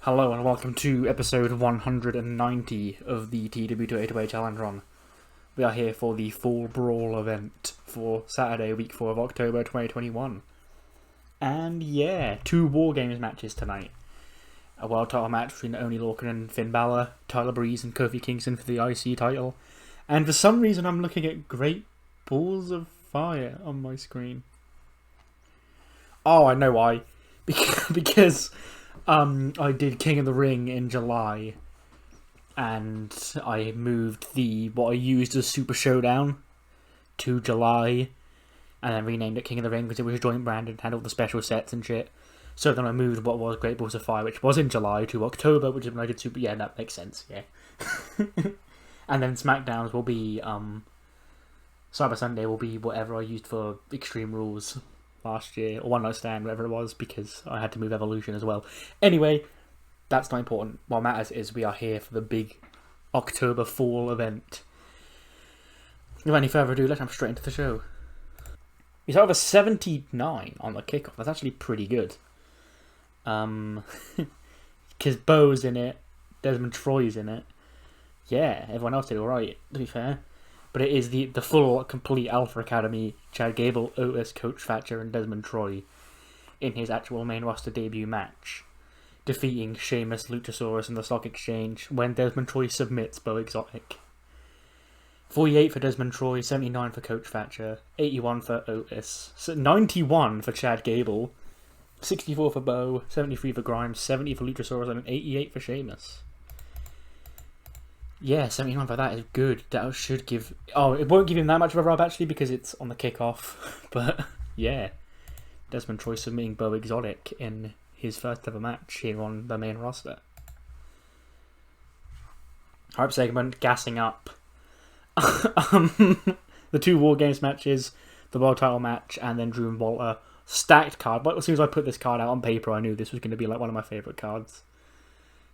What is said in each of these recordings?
Hello and welcome to episode 190 of the TEW to 8-Away Challenge Run. We are here for the Fall Brawl event for Saturday, week 4 of October 2021. And yeah, 2 War Games matches tonight. A world title match between Oney, Lorcan and Finn Balor, Tyler Breeze and Kofi Kingston for the IC title. And for some reason I'm looking at Great Balls of Fire on my screen. Oh, I know why. Because I did King of the Ring in July, and I moved what I used as Super Showdown to July, and then renamed it King of the Ring because it was joint branded and had all the special sets and shit. So then I moved what was Great Balls of Fire, which was in July, to October, which is when I did Super. Yeah, that makes sense. Yeah. And then SmackDowns will be Cyber Sunday will be whatever I used for Extreme Rules last year, or One Night Stand, whatever it was, because I had to move Evolution as well. Anyway, that's not important. What matters is we are here for the big October Fall event. Without any further ado, let's jump straight into the show. He's over 79 on the kickoff. That's actually pretty good. Because Bo's in it, Desmond Troy's in it. Yeah, everyone else did alright, to be fair. But it is the full, complete Alpha Academy, Chad Gable, Otis, Coach Thatcher, and Desmond Troy in his actual main roster debut match, defeating Sheamus, Luchasaurus, and the Stock Exchange when Desmond Troy submits Bo Exotic. 48 for Desmond Troy, 79 for Coach Thatcher, 81 for Otis, 91 for Chad Gable, 64 for Bo, 73 for Grimes, 70 for Luchasaurus, and 88 for Sheamus. Yeah, 79 for that is good. That should give... Oh, it won't give him that much of a rub, actually, because it's on the kickoff. But, yeah. Desmond Troy submitting Bo Exotic in his first ever match here on the main roster. Hype segment, gassing up. The 2 War Games matches, the World Title match, and then Drew and Walter. Stacked card. But as soon as I put this card out on paper, I knew this was going to be like one of my favourite cards.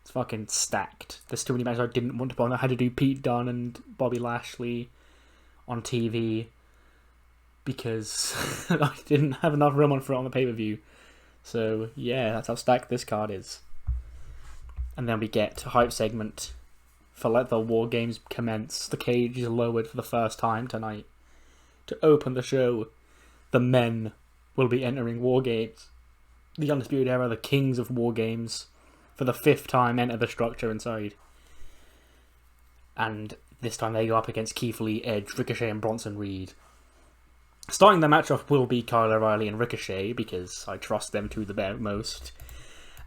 It's fucking stacked. There's too many matches I didn't want to put on. I had to do Pete Dunne and Bobby Lashley on TV because I didn't have enough room on the pay-per-view. So yeah, that's how stacked this card is. And then we get a hype segment for let the War Games commence. The cage is lowered for the first time tonight. To open the show, the men will be entering War Games. The Undisputed Era, the kings of War Games, for the 5th time enter the structure inside. And this time they go up against Keith Lee, Edge, Ricochet and Bronson Reed. Starting the match off will be Kyle O'Reilly and Ricochet, because I trust them to the most.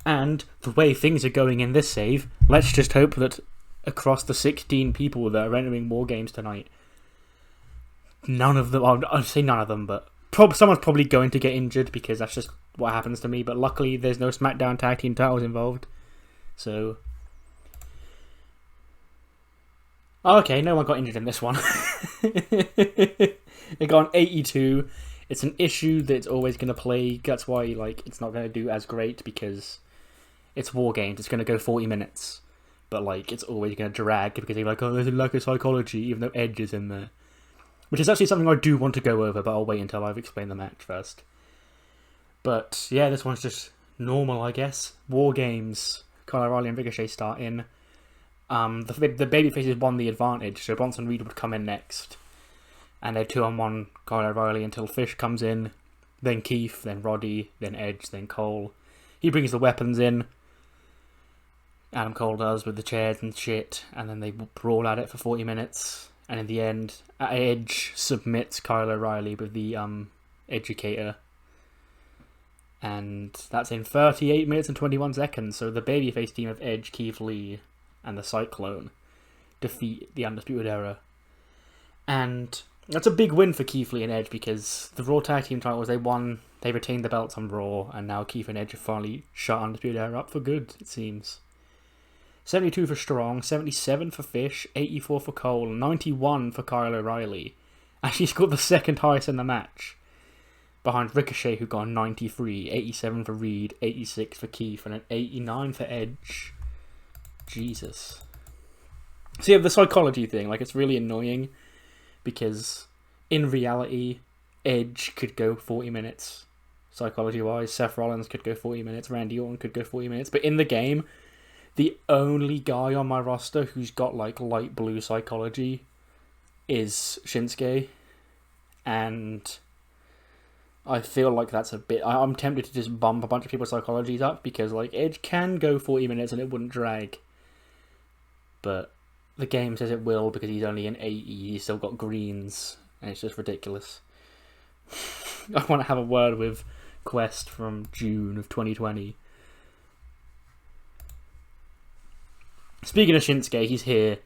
And the way things are going in this save, let's just hope that across the 16 people that are entering War Games tonight, none of them, I'd say none of them, but someone's probably going to get injured, because that's just what happens to me. But luckily there's no SmackDown Tag Team titles involved. So, okay, no one got injured in this one. It got an 82. It's an issue that's always going to plague. That's why, it's not going to do as great, because it's War Games. It's going to go 40 minutes. But, it's always going to drag, because they're like, oh, there's a lack of psychology, even though Edge is in there. Which is actually something I do want to go over, but I'll wait until I've explained the match first. But, yeah, this one's just normal, I guess. War Games. Kyle O'Reilly and Ricochet start in. The Babyfaces won the advantage, so Bronson Reed would come in next. And they're 2-on-1 Kyle O'Reilly until Fish comes in. Then Keith, then Roddy, then Edge, then Cole. He brings the weapons in. Adam Cole does, with the chairs and shit. And then they brawl at it for 40 minutes. And in the end, Edge submits Kyle O'Reilly with the Educator. And that's in 38 minutes and 21 seconds. So the babyface team of Edge, Keith Lee, and the Cyclone defeat the Undisputed Era. And that's a big win for Keith Lee and Edge, because the Raw Tag Team titles, they retained the belts on Raw, and now Keith and Edge have finally shut Undisputed Era up for good, it seems. 72 for Strong, 77 for Fish, 84 for Cole, 91 for Kyle O'Reilly. Actually scored the second highest in the match, behind Ricochet, who got 93, 87 for Reed, 86 for Keith, and an 89 for Edge. Jesus. So yeah, the psychology thing, it's really annoying, because in reality, Edge could go 40 minutes, psychology-wise. Seth Rollins could go 40 minutes, Randy Orton could go 40 minutes, but in the game, The only guy on my roster who's got like light blue psychology is Shinsuke, and I feel like that's a bit... I'm tempted to just bump a bunch of people's psychologies up, because like Edge can go 40 minutes and it wouldn't drag. But the game says it will because he's only an 80, he's still got greens, and it's just ridiculous. I want to have a word with Quest from June of 2020. Speaking of Shinsuke, he's here.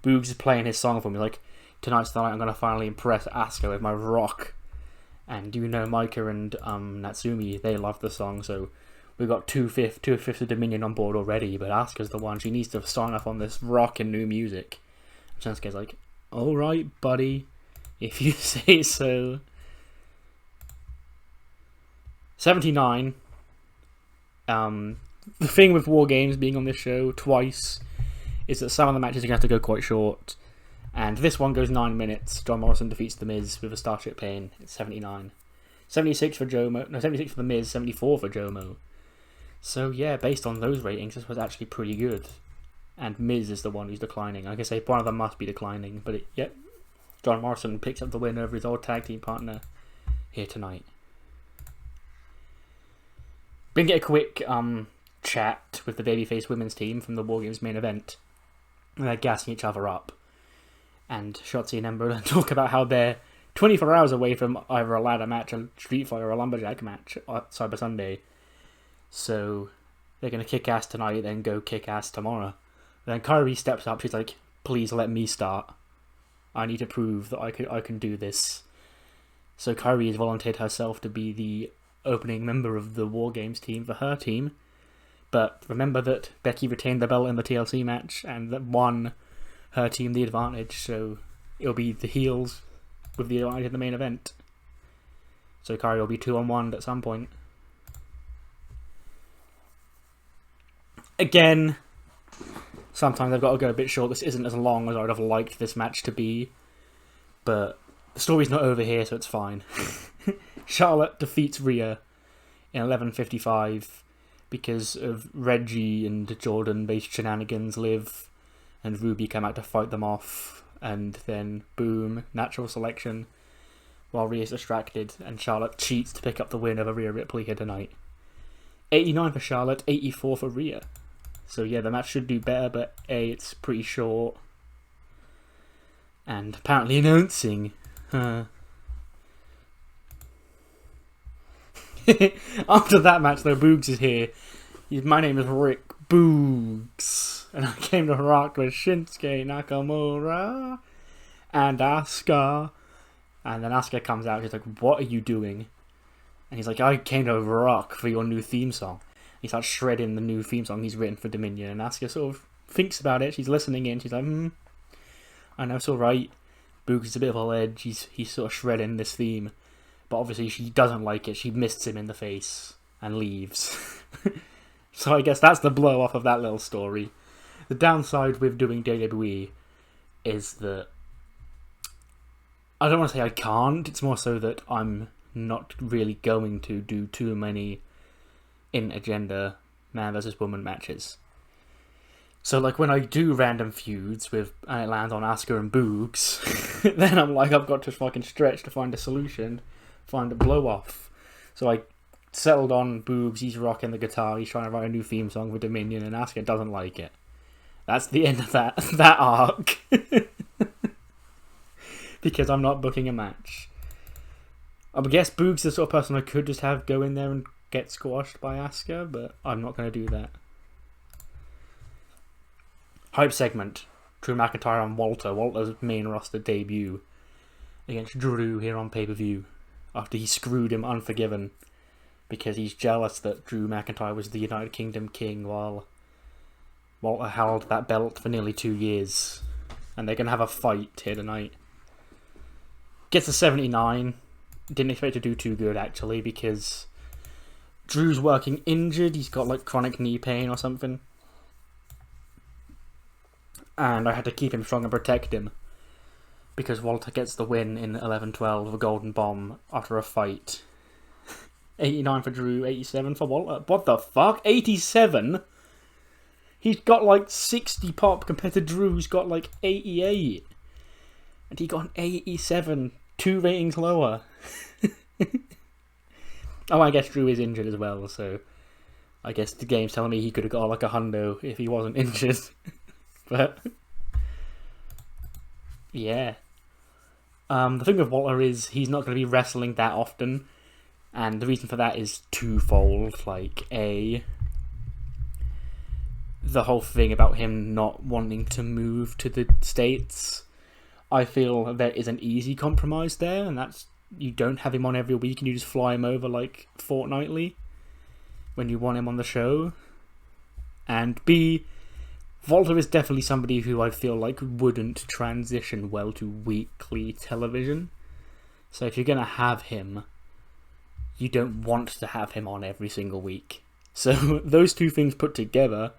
Boogs is playing his song for me, like, tonight's the night I'm going to finally impress Asuka with my rock. And you know Micah and Natsumi, they love the song, so we've got two-fifths of Dominion on board already, but Asuka's the one. She needs to sign up on this rock and new music. Shinsuke's like, alright, buddy, if you say so. 79. The thing with War Games being on this show twice is that some of the matches are going to have to go quite short. And this one goes 9 minutes. John Morrison defeats The Miz with a Starship Pain. It's 79. 76 for Jomo. No, 76 for The Miz, 74 for Jomo. So yeah, based on those ratings, this was actually pretty good. And Miz is the one who's declining. I can say one of them must be declining, but yep. John Morrison picks up the win over his old tag team partner here tonight. We can get a quick chat with the Babyface women's team from the War Games main event. And they're gassing each other up. And Shotzi and Ember talk about how they're 24 hours away from either a ladder match, a Street Fighter, or a Lumberjack match at Cyber Sunday. So they're going to kick ass tonight, then go kick ass tomorrow. Then Kairi steps up, she's like, please let me start. I need to prove that I can do this. So Kairi has volunteered herself to be the opening member of the War Games team for her team. But remember that Becky retained the belt in the TLC match and that won her team the advantage, so it'll be the heels with the advantage in the main event. So Kairi will be 2-on-1 at some point. Again, sometimes I've got to go a bit short. This isn't as long as I would have liked this match to be, but the story's not over here, so it's fine. Charlotte defeats Rhea in 11:55 because of Reggie and Jordan-based shenanigans. Liv and Ruby come out to fight them off, and then boom, natural selection while Rhea's distracted, and Charlotte cheats to pick up the win over Rhea Ripley here tonight. 89 for Charlotte, 84 for Rhea. So yeah, the match should do better, but it's pretty short. And apparently announcing. After that match, though, Boogs is here. My name is Rick Boogs, and I came to rock with Shinsuke Nakamura and Asuka. And then Asuka comes out, she's like, what are you doing? And he's like, I came to rock for your new theme song. He starts shredding the new theme song he's written for Dominion, and Asuka sort of thinks about it, she's listening in, she's like, I know, it's alright. Boogs is a bit of a ledge, he's sort of shredding this theme. But obviously she doesn't like it, she mists him in the face and leaves. So I guess that's the blow off of that little story. The downside with doing WWE is that I don't want to say I can't, it's more so that I'm not really going to do too many in-agenda man versus woman matches. So like when I do random feuds with and it lands on Asuka and Boogs, then I'm like, I've got to fucking stretch to find a solution, find a blow off. So I settled on Boogs, he's rocking the guitar, he's trying to write a new theme song for Dominion, and Asuka doesn't like it. That's the end of that arc. Because I'm not booking a match. I guess Boogs is the sort of person I could just have go in there and get squashed by Asuka, but I'm not going to do that. Hype segment. Drew McIntyre and Walter's main roster debut against Drew here on pay-per-view after he screwed him Unforgiven because he's jealous that Drew McIntyre was the United Kingdom king while Walter held that belt for nearly 2 years. And they're going to have a fight here tonight. Gets a 79. Didn't expect to do too good, actually, because Drew's working injured. He's got, like, chronic knee pain or something. And I had to keep him strong and protect him. Because Walter gets the win in 11-12 with a golden bomb after a fight. 89 for Drew, 87 for Walter. What the fuck? 87? He's got like 60 pop compared to Drew, who's got like 88. And he got an 87, 2 ratings lower. Oh, I guess Drew is injured as well, so I guess the game's telling me he could have got like a hundo if he wasn't injured. But yeah. The thing with Walter is he's not going to be wrestling that often, and the reason for that is twofold. Like, the whole thing about him not wanting to move to the States, I feel there is an easy compromise there, and that's you don't have him on every week and you just fly him over like fortnightly when you want him on the show. And B, Walter is definitely somebody who I feel like wouldn't transition well to weekly television. So if you're going to have him, you don't want to have him on every single week. So those two things put together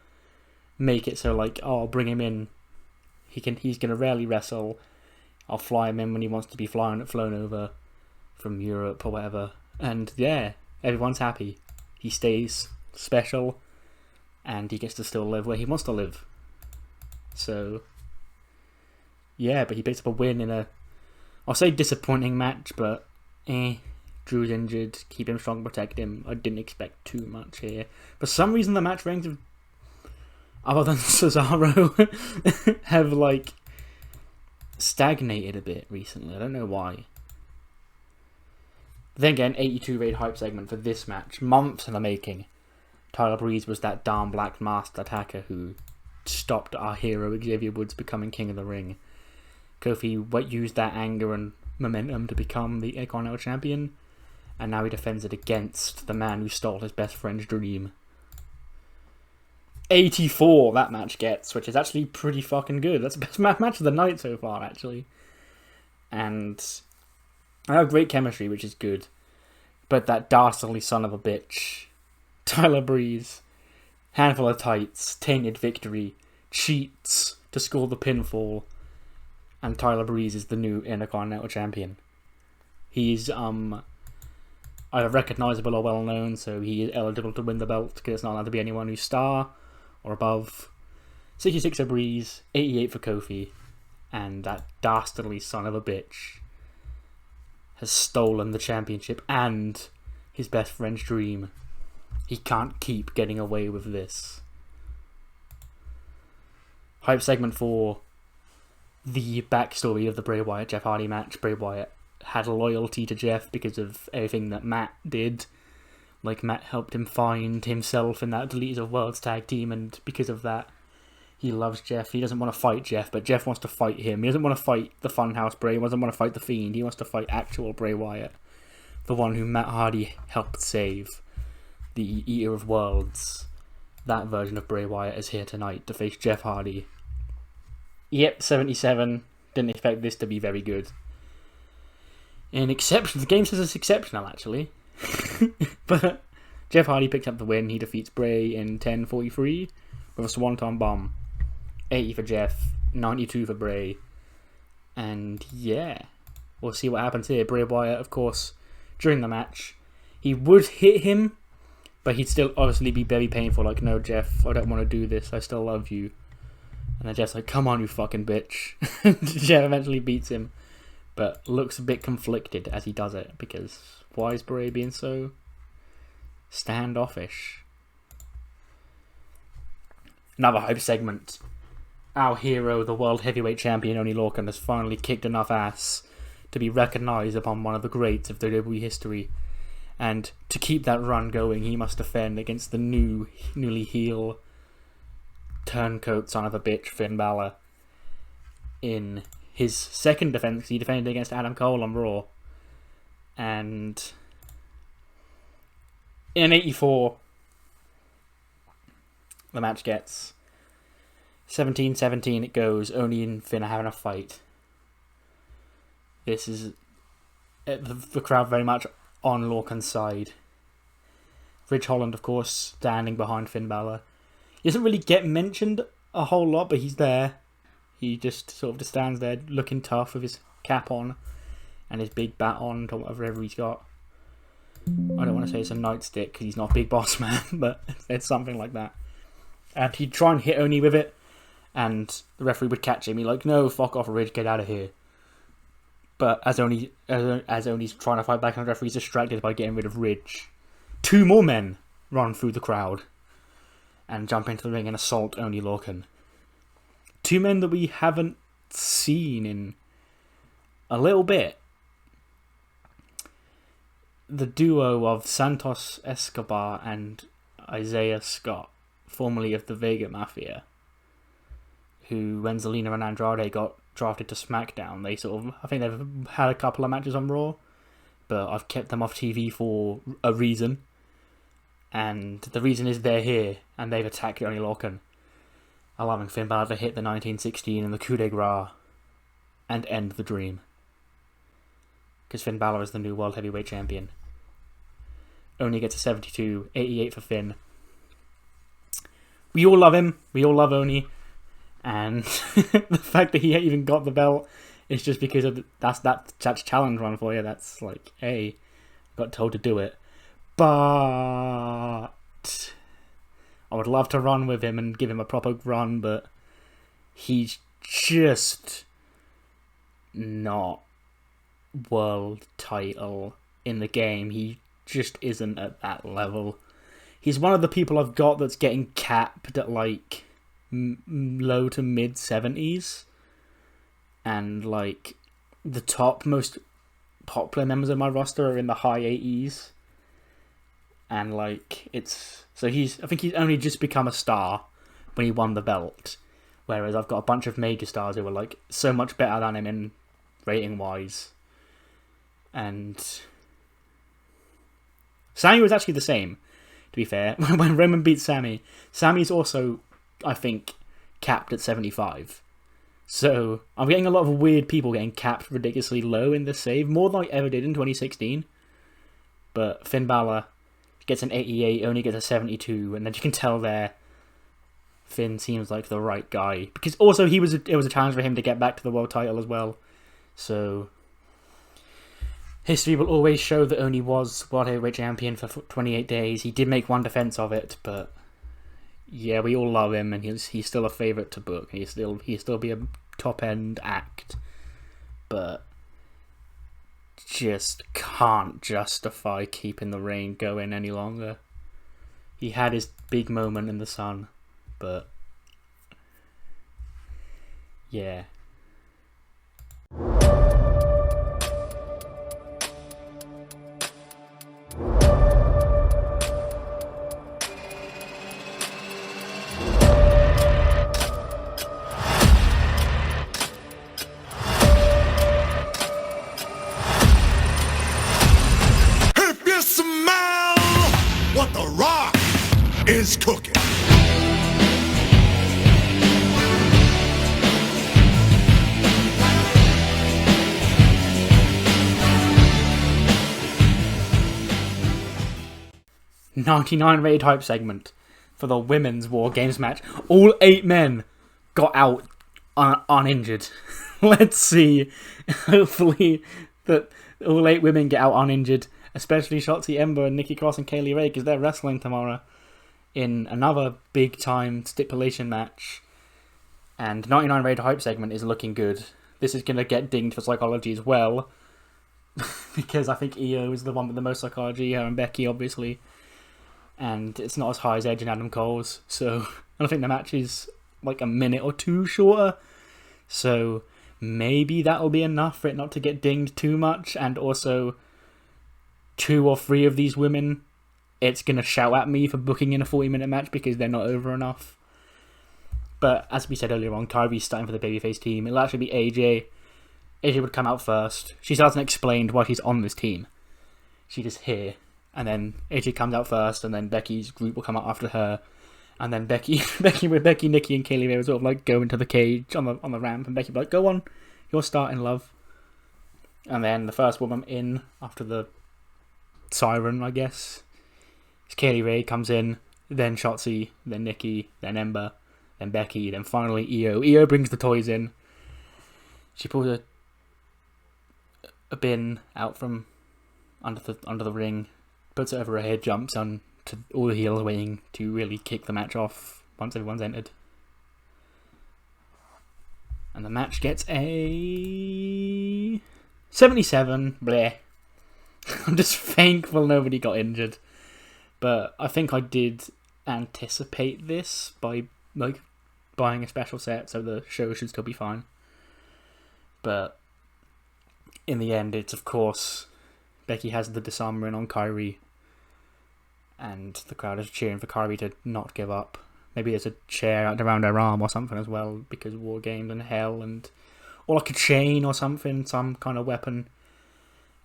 make it so like, oh, I'll bring him in. He's going to rarely wrestle. I'll fly him in when he wants to be flown over from Europe or whatever. And yeah, everyone's happy. He stays special and he gets to still live where he wants to live. So yeah, but he picks up a win in a, I'll say disappointing match, but Drew's injured, keep him strong, protect him. I didn't expect too much here. For some reason the match rankings have, other than Cesaro, have like stagnated a bit recently. I don't know why. Then again, 82 rated hype segment for this match, months in the making. Tyler Breeze was that darn black masked attacker who stopped our hero Xavier Woods becoming King of the Ring. Kofi used that anger and momentum to become the Intercontinental Champion, and now he defends it against the man who stole his best friend's dream. 84 that match gets, which is actually pretty fucking good. That's the best match of the night so far, actually. And I have great chemistry, which is good. But that dastardly son of a bitch, Tyler Breeze, handful of tights, tainted victory, cheats to score the pinfall, and Tyler Breeze is the new Intercontinental Champion. He's either recognisable or well known, so he is eligible to win the belt because it's not allowed to be anyone who's star or above. 66 for Breeze, 88 for Kofi, and that dastardly son of a bitch has stolen the championship and his best friend's dream. He can't keep getting away with this. Hype segment for the backstory of the Bray Wyatt Jeff Hardy match. Bray Wyatt had loyalty to Jeff because of everything that Matt did. Like, Matt helped him find himself in that Deleted of Worlds tag team, and because of that, he loves Jeff. He doesn't want to fight Jeff, but Jeff wants to fight him. He doesn't want to fight the Funhouse Bray. He doesn't want to fight the Fiend. He wants to fight actual Bray Wyatt, the one who Matt Hardy helped save. The Eater of Worlds. That version of Bray Wyatt is here tonight to face Jeff Hardy. Yep, 77. Didn't expect this to be very good. The game says it's exceptional, actually. But Jeff Hardy picks up the win. He defeats Bray in 10:43 with a Swanton Bomb. 80 for Jeff, 92 for Bray. And yeah, we'll see what happens here. Bray Wyatt, of course, during the match, he would hit him, but he'd still obviously be very painful. Like, no, Jeff, I don't want to do this. I still love you. And then Jeff's like, come on, you fucking bitch. Jeff eventually beats him, but looks a bit conflicted as he does it, because why is Bray being so standoffish? Another hype segment. Our hero, the World Heavyweight Champion, Oney Lorcan, has finally kicked enough ass to be recognised upon one of the greats of WWE history. And to keep that run going, he must defend against the newly heel turncoat son of a bitch, Finn Balor. In his second defense, he defended against Adam Cole on Raw. And in 84, the match gets 17-17 it goes. Oney and Finn are having a fight. This is the crowd very much on Lorcan's side. Ridge Holland, of course, standing behind Finn Balor. He doesn't really get mentioned a whole lot, but he's there. He just sort of just stands there looking tough with his cap on and his big bat on, or whatever he's got. I don't want to say it's a nightstick because he's not a big boss man, but it's something like that. And he'd try and hit Oney with it, and the referee would catch him. He'd like, no, fuck off, Ridge, get out of here. But as Oney's trying to fight back, and the referee's distracted by getting rid of Ridge, 2 more men run through the crowd and jump into the ring and assault Oney Lorcan. 2 men that we haven't seen in a little bit. The duo of Santos Escobar and Isaiah Scott, formerly of the Vega Mafia, who, when Zelina and Andrade got drafted to SmackDown, I think they've had a couple of matches on Raw, but I've kept them off TV for a reason, and the reason is they're here, and they've attacked Oney Lorcan, allowing Finn Balor to hit the 1916 and the coup de grace, and end the dream. Because Finn Balor is the new World Heavyweight Champion. Oney gets a 72, 88 for Finn. We all love him. We all love Oney. And the fact that he even got the belt is just because of that's challenge run for you. That's like, hey, got told to do it. But I would love to run with him and give him a proper run, but he's just not world title in the game. He just isn't at that level. He's one of the people I've got that's getting capped at like low to mid 70s, and like the top most popular members of my roster are in the high 80s, and like I think he's only just become a star when he won the belt, whereas I've got a bunch of major stars who are like so much better than him in rating wise. And Sammy was actually the same, to be fair. When Roman beat Sammy's also, I think, capped at 75. So I'm getting a lot of weird people getting capped ridiculously low in this save, more than I ever did in 2016. But Finn Balor gets an 88, only gets a 72, and then you can tell there Finn seems like the right guy. Because also it was a challenge for him to get back to the world title as well. So history will always show that Oney was World Heavyweight Champion for 28 days. He did make one defense of it, but yeah, we all love him, and he's still a favorite to book. He'll still be a top end act, but just can't justify keeping the reign going any longer. He had his big moment in the sun, but yeah. Is cooking. '99 rated hype segment for the women's War Games match. All 8 men got out uninjured. Let's see. Hopefully that all 8 women get out uninjured, especially Shotzi Ember and Nikki Cross and Kaylee Ray, because they're wrestling tomorrow in another big time stipulation match. And 99 rated hype segment is looking good. This is going to get dinged for psychology as well, because I think Io is the one with the most psychology, her and Becky obviously, and it's not as high as Edge and Adam Cole's, so I don't think the match is like a minute or 2 shorter, so maybe that'll be enough for it not to get dinged too much. And also 2 or 3 of these women, it's going to shout at me for booking in a 40-minute match because they're not over enough. But as we said earlier on, Kyrie's starting for the babyface team. It'll actually be AJ. AJ would come out first. She hasn't explained why she's on this team. She's just here. And then AJ comes out first, and then Becky's group will come out after her. And then Becky, Nikki, and Kaylee Ray will sort of like go into the cage on the ramp, and Becky will be like, "Go on, you're starting, love." And then the first woman in after the siren, I guess, Kaylee Ray comes in, then Shotzi, then Nikki, then Ember, then Becky, then finally Io. Io brings the toys in. She pulls a bin out from under the ring, puts it over her head, jumps on to all the heels waiting to really kick the match off once everyone's entered. And the match gets a 77. Bleh. I'm just thankful nobody got injured. But I think I did anticipate this by like buying a special set, so the show should still be fine. But in the end, it's of course Becky has the disarmer in on Kairi, and the crowd is cheering for Kairi to not give up. Maybe there's a chair around her arm or something as well, because of War Games and Hell, or like a chain or something, some kind of weapon.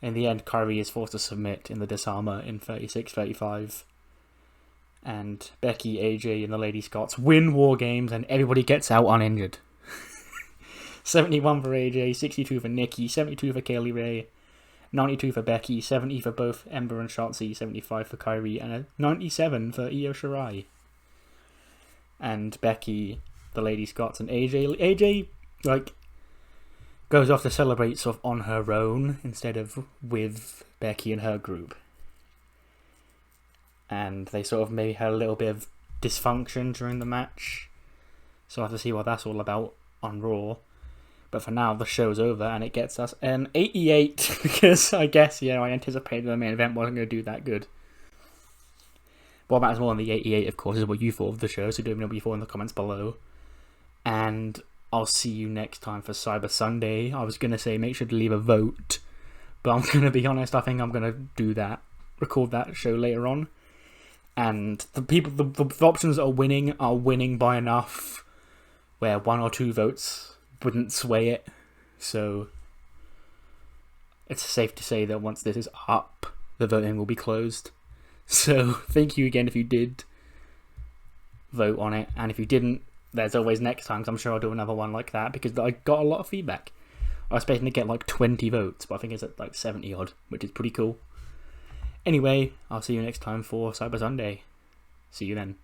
In the end, Kairi is forced to submit in the disarmer in 36-35. And Becky, AJ, and the Lady Scots win War Games, and everybody gets out uninjured. 71 for AJ, 62 for Nikki, 72 for Kaylee Ray, 92 for Becky, 70 for both Ember and Shotzi, 75 for Kairi, and a 97 for Io Shirai. And Becky, the Lady Scots, and AJ, like, goes off to celebrate sort of on her own instead of with Becky and her group. And they sort of maybe had a little bit of dysfunction during the match, so I have to see what that's all about on Raw. But for now, the show's over, and it gets us an 88, because I guess, I anticipated the main event wasn't going to do that good. What matters more than the 88, of course, is what you thought of the show, so do let me know what you thought in the comments below. And I'll see you next time for Cyber Sunday. I was going to say make sure to leave a vote, but I'm going to be honest, I think I'm going to do that, record that show later on. And the people, the options that are winning by enough where 1 or 2 votes wouldn't sway it. So it's safe to say that once this is up, the voting will be closed. So thank you again if you did vote on it, and if you didn't, there's always next time, because I'm sure I'll do another one like that, because I got a lot of feedback. I was expecting to get like 20 votes, but I think it's at like 70 odd, which is pretty cool. Anyway, I'll see you next time for Cyber Sunday. See you then.